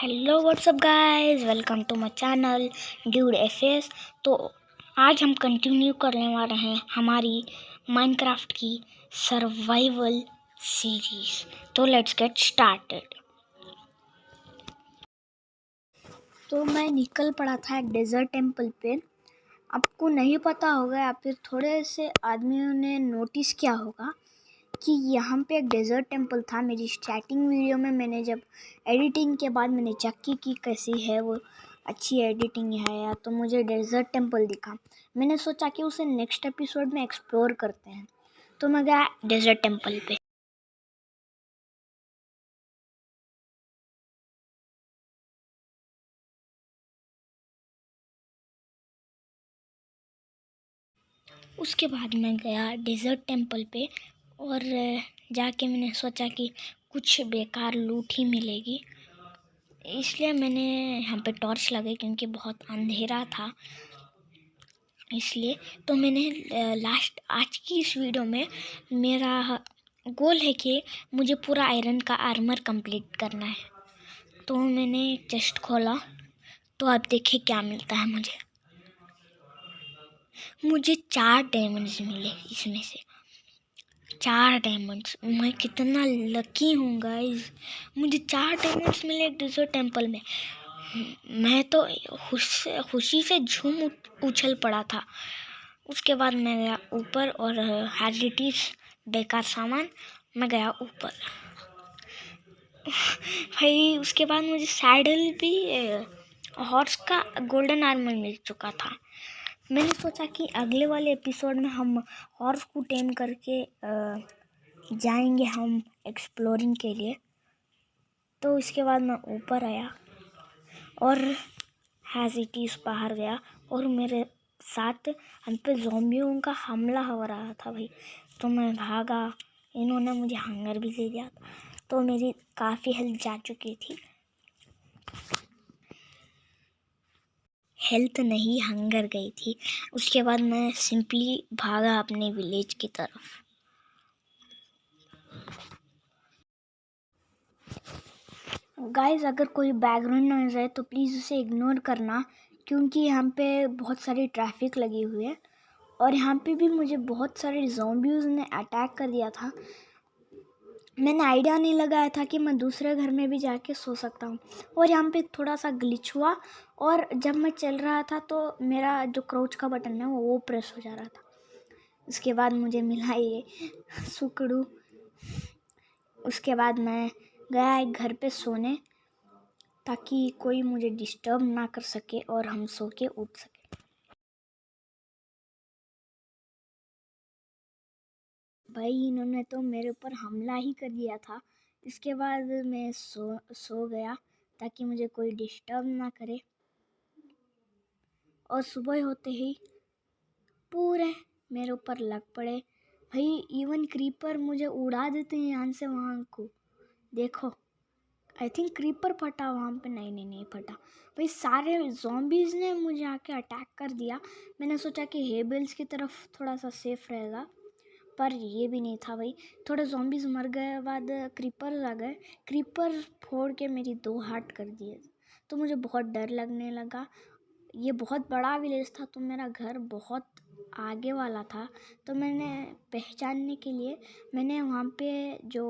Hello what's up guys, welcome to my channel dude FS. तो आज हम कंटिन्यू करने वाले हैं हमारी माइनक्राफ्ट की सर्वाइवल सीरीज। तो लेट्स गेट स्टार्टेड। तो मैं निकल पड़ा था एक डेजर्ट टेम्पल पे। आपको नहीं पता होगा या फिर थोड़े से आदमियों ने नोटिस किया होगा कि यहाँ पे एक डेजर्ट टेम्पल था। मेरी स्टार्टिंग वीडियो में मैंने जब एडिटिंग के बाद मैंने चेक की कि कैसी है वो, अच्छी एडिटिंग है या, तो मुझे डेजर्ट टेम्पल दिखा। मैंने सोचा कि उसे नेक्स्ट एपिसोड में एक्सप्लोर करते हैं, तो मैं गया डेजर्ट टेम्पल पे। उसके बाद मैं गया डेजर्ट टेम्पल पे और जाके मैंने सोचा कि कुछ बेकार लूट ही मिलेगी, इसलिए मैंने यहाँ पे टॉर्च लगाई क्योंकि बहुत अंधेरा था इसलिए। तो मैंने लास्ट आज की इस वीडियो में मेरा गोल है कि मुझे पूरा आयरन का आर्मर कंप्लीट करना है। तो मैंने एक चेस्ट खोला, तो आप देखिए क्या मिलता है मुझे 4 डायमंड्स मिले। इसमें से 4 डायमंड्स, मैं कितना लकी हूँ गाइस। मुझे 4 डायमंड्स मिले एक डेजर्ट टेम्पल में। मैं तो खुशी से झूम उछल पड़ा था। उसके बाद मैं गया ऊपर और हैजिटीज बेकार सामान, मैं गया ऊपर भाई। उसके बाद मुझे सैडल भी हॉर्स का गोल्डन आर्मर मिल चुका था। मैंने सोचा कि अगले वाले एपिसोड में हम हॉर्स को टेम करके जाएंगे हम एक्सप्लोरिंग के लिए। तो इसके बाद मैं ऊपर आया और हैजिटीज बाहर गया और मेरे साथ हम पे ज़ॉम्बियों का हमला हो रहा था भाई। तो मैं भागा, इन्होंने मुझे हंगर भी दे दिया, तो मेरी काफ़ी हेल्थ जा चुकी थी। हेल्थ नहीं, हंगर गई थी। उसके बाद मैं सिंपली भागा अपने विलेज की तरफ। गाइस, अगर कोई बैकग्राउंड नॉइज़ है तो प्लीज़ उसे इग्नोर करना, क्योंकि यहाँ पे बहुत सारी ट्रैफिक लगी हुई है और यहाँ पे भी मुझे बहुत सारे ज़ॉम्बीज़ ने अटैक कर दिया था। मैंने आइडिया नहीं लगाया था कि मैं दूसरे घर में भी जाके सो सकता हूँ। और यहाँ पे थोड़ा सा ग्लिच हुआ और जब मैं चल रहा था तो मेरा जो क्राउच का बटन है वो प्रेस हो जा रहा था। उसके बाद मुझे मिला ये सुकड़ू। उसके बाद मैं गया एक घर पे सोने, ताकि कोई मुझे डिस्टर्ब ना कर सके और हम सो के उठ सके। भाई, इन्होंने तो मेरे ऊपर हमला ही कर दिया था। इसके बाद मैं सो गया ताकि मुझे कोई डिस्टर्ब ना करे। और सुबह होते ही पूरे मेरे ऊपर लग पड़े भाई। इवन क्रीपर मुझे उड़ा देते हैं यहाँ से वहाँ को। देखो, आई थिंक क्रीपर फटा वहाँ पे। नहीं फटा भाई। सारे ज़ॉम्बीज़ ने मुझे आके अटैक कर दिया। मैंने सोचा कि हेबल्स की तरफ थोड़ा सा सेफ रहेगा, पर ये भी नहीं था भाई। थोड़े ज़ॉम्बीज़ मर गए, बाद क्रीपर आ गए। क्रीपर फोड़ के मेरी 2 हार्ट कर दिए, तो मुझे बहुत डर लगने लगा। ये बहुत बड़ा विलेज था, तो मेरा घर बहुत आगे वाला था। तो मैंने पहचानने के लिए मैंने वहाँ पे जो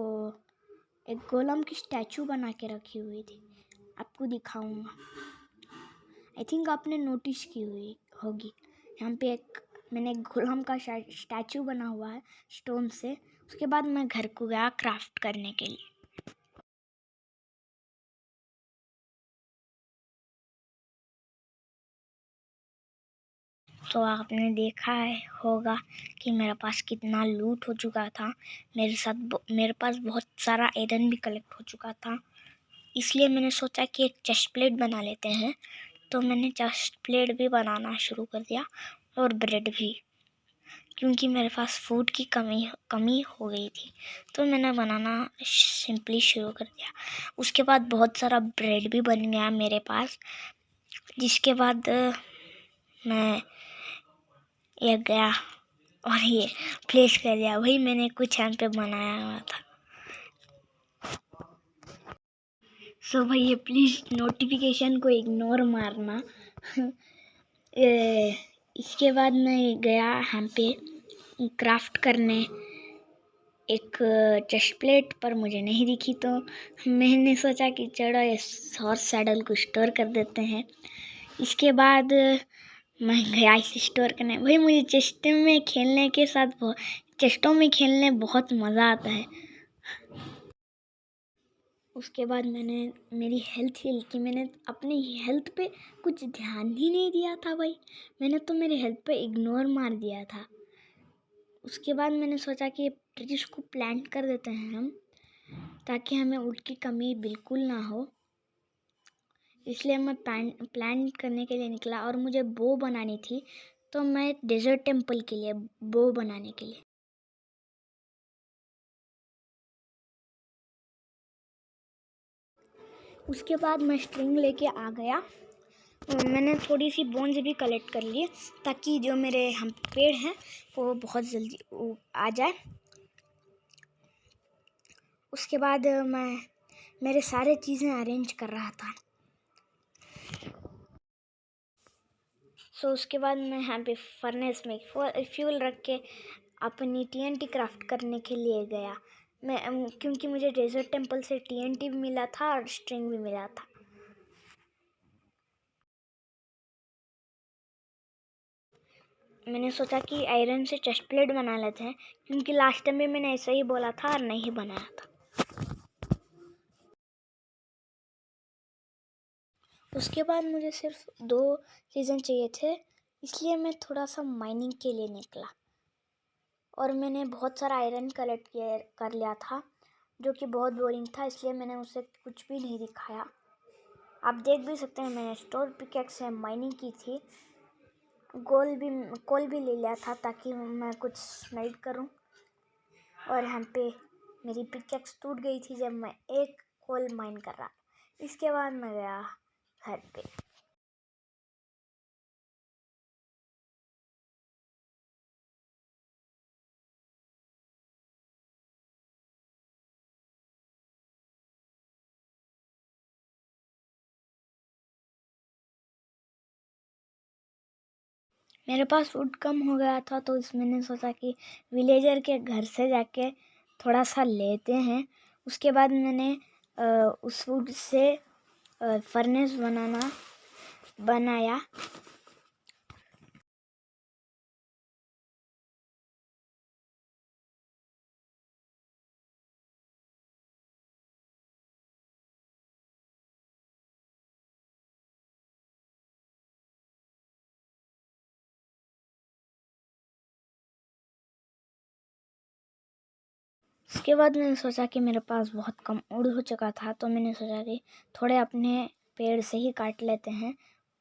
एक गोलम की स्टैचू बना के रखी हुई थी, आपको दिखाऊंगा। आई थिंक आपने नोटिस की हुई होगी। यहाँ पे मैंने एक गोलम का स्टैचू बना हुआ है स्टोन से। उसके बाद मैं घर को गया क्राफ्ट करने के लिए। तो आपने देखा है होगा कि मेरे पास कितना लूट हो चुका था। मेरे पास बहुत सारा आयरन भी कलेक्ट हो चुका था। इसलिए मैंने सोचा कि एक चेस्ट प्लेट बना लेते हैं। तो मैंने चेस्ट प्लेट भी बनाना शुरू कर दिया और ब्रेड भी, क्योंकि मेरे पास फूड की कमी हो गई थी। तो मैंने बनाना सिंपली शुरू कर दिया। उसके बाद बहुत सारा ब्रेड भी बन गया मेरे पास, जिसके बाद मैं ये गया और ये प्लेस कर दिया। वही मैंने कुछ यहाँ पे बनाया हुआ था। सो भैया प्लीज़ नोटिफिकेशन को इग्नोर मारना। इसके बाद मैं गया यहाँ पे क्राफ्ट करने। एक चेस्ट प्लेट पर मुझे नहीं दिखी, तो मैंने सोचा कि चलो इस हॉर्स सैडल को स्टोर कर देते हैं। इसके बाद मैं गया इसे स्टोर करने। भाई मुझे चेस्टों में खेलने के साथ चेस्टों में खेलने बहुत मज़ा आता है। उसके बाद मैंने मेरी हेल्थ हील की। मैंने अपनी हेल्थ पे कुछ ध्यान ही नहीं दिया था भाई। मैंने तो मेरी हेल्थ पे इग्नोर मार दिया था। उसके बाद मैंने सोचा कि ट्रीज को प्लांट कर देते हैं हम, ताकि हमें वुड की कमी बिल्कुल ना हो। इसलिए मैं प्लांट करने के लिए निकला और मुझे बो बनानी थी, तो मैं डेजर्ट टेम्पल के लिए बो बनाने के लिए उसके बाद मैं स्ट्रिंग लेके आ गया। मैंने थोड़ी सी बोन्स भी कलेक्ट कर ली, ताकि जो मेरे हम पेड़ हैं वो बहुत जल्दी आ जाए। उसके बाद मैं मेरे सारे चीज़ें अरेंज कर रहा था। सो उसके बाद मैं यहाँ पे फर्नेस में फ्यूल रख के अपनी TNT क्राफ्ट करने के लिए गया। मैं क्योंकि मुझे डेजर्ट टेम्पल से TNT भी मिला था और स्ट्रिंग भी मिला था। मैंने सोचा कि आयरन से चेस्ट प्लेट बना लेते हैं, क्योंकि लास्ट टाइम भी मैंने ऐसा ही बोला था और नहीं बनाया था। उसके बाद मुझे सिर्फ 2 सीज़न चाहिए थे, इसलिए मैं थोड़ा सा माइनिंग के लिए निकला और मैंने बहुत सारा आयरन कलेक्ट कर लिया था, जो कि बहुत बोरिंग था, इसलिए मैंने उसे कुछ भी नहीं दिखाया। आप देख भी सकते हैं मैंने स्टोर पिकेक्स से माइनिंग की थी। कोल भी ले लिया था, ताकि मैं कुछ स्मेल्ट करूं। और यहाँ पे मेरी पिकेक्स टूट गई थी जब मैं एक कोल माइन कर रहा। इसके बाद मैं गया घर पे। मेरे पास वुड कम हो गया था, तो मैंने सोचा कि विलेजर के घर से जाके थोड़ा सा लेते हैं। उसके बाद मैंने उस वुड से फर्नेस बनाया। उसके बाद मैंने सोचा कि मेरे पास बहुत कम वुड हो चुका था, तो मैंने सोचा कि थोड़े अपने पेड़ से ही काट लेते हैं।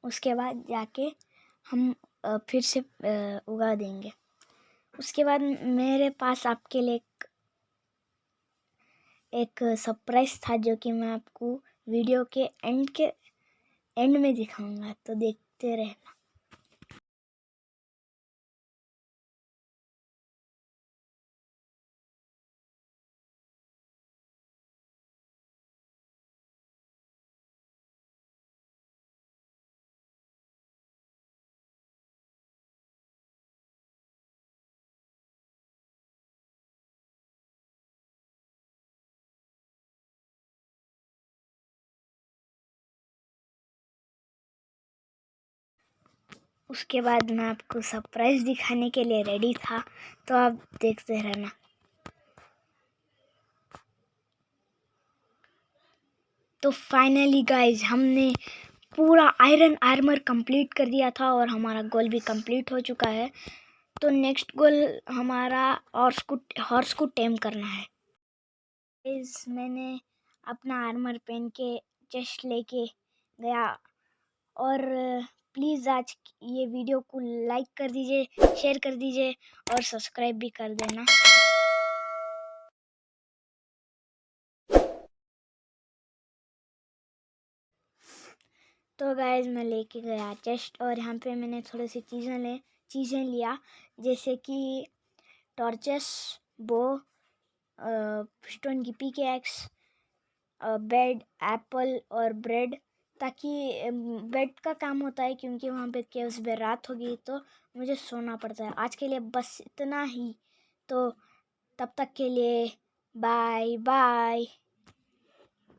उसके बाद जाके हम फिर से उगा देंगे। उसके बाद मेरे पास आपके लिए एक सरप्राइज था, जो कि मैं आपको वीडियो के एंड में दिखाऊंगा, तो देखते रहना। उसके बाद मैं आपको सरप्राइज दिखाने के लिए रेडी था, तो आप देखते रहना। तो फाइनली गाइज हमने पूरा आयरन आर्मर कंप्लीट कर दिया था और हमारा गोल भी कंप्लीट हो चुका है। तो नेक्स्ट गोल हमारा हॉर्स को टेम करना है। मैंने अपना आर्मर पहन के चेस्ट लेके गया। और प्लीज़ आज ये वीडियो को लाइक कर दीजिए, शेयर कर दीजिए और सब्सक्राइब भी कर देना। तो गाइज मैं लेके गया चेस्ट, और यहाँ पे मैंने थोड़ी सी चीज़ें लिया, जैसे कि टॉर्चेस, बो, स्टोन की पिकेक्स बेड, एप्पल और ब्रेड, ताकि बेड का काम होता है क्योंकि वहाँ पे केव्स में रात होगी तो मुझे सोना पड़ता है। आज के लिए बस इतना ही, तो तब तक के लिए बाय बाय।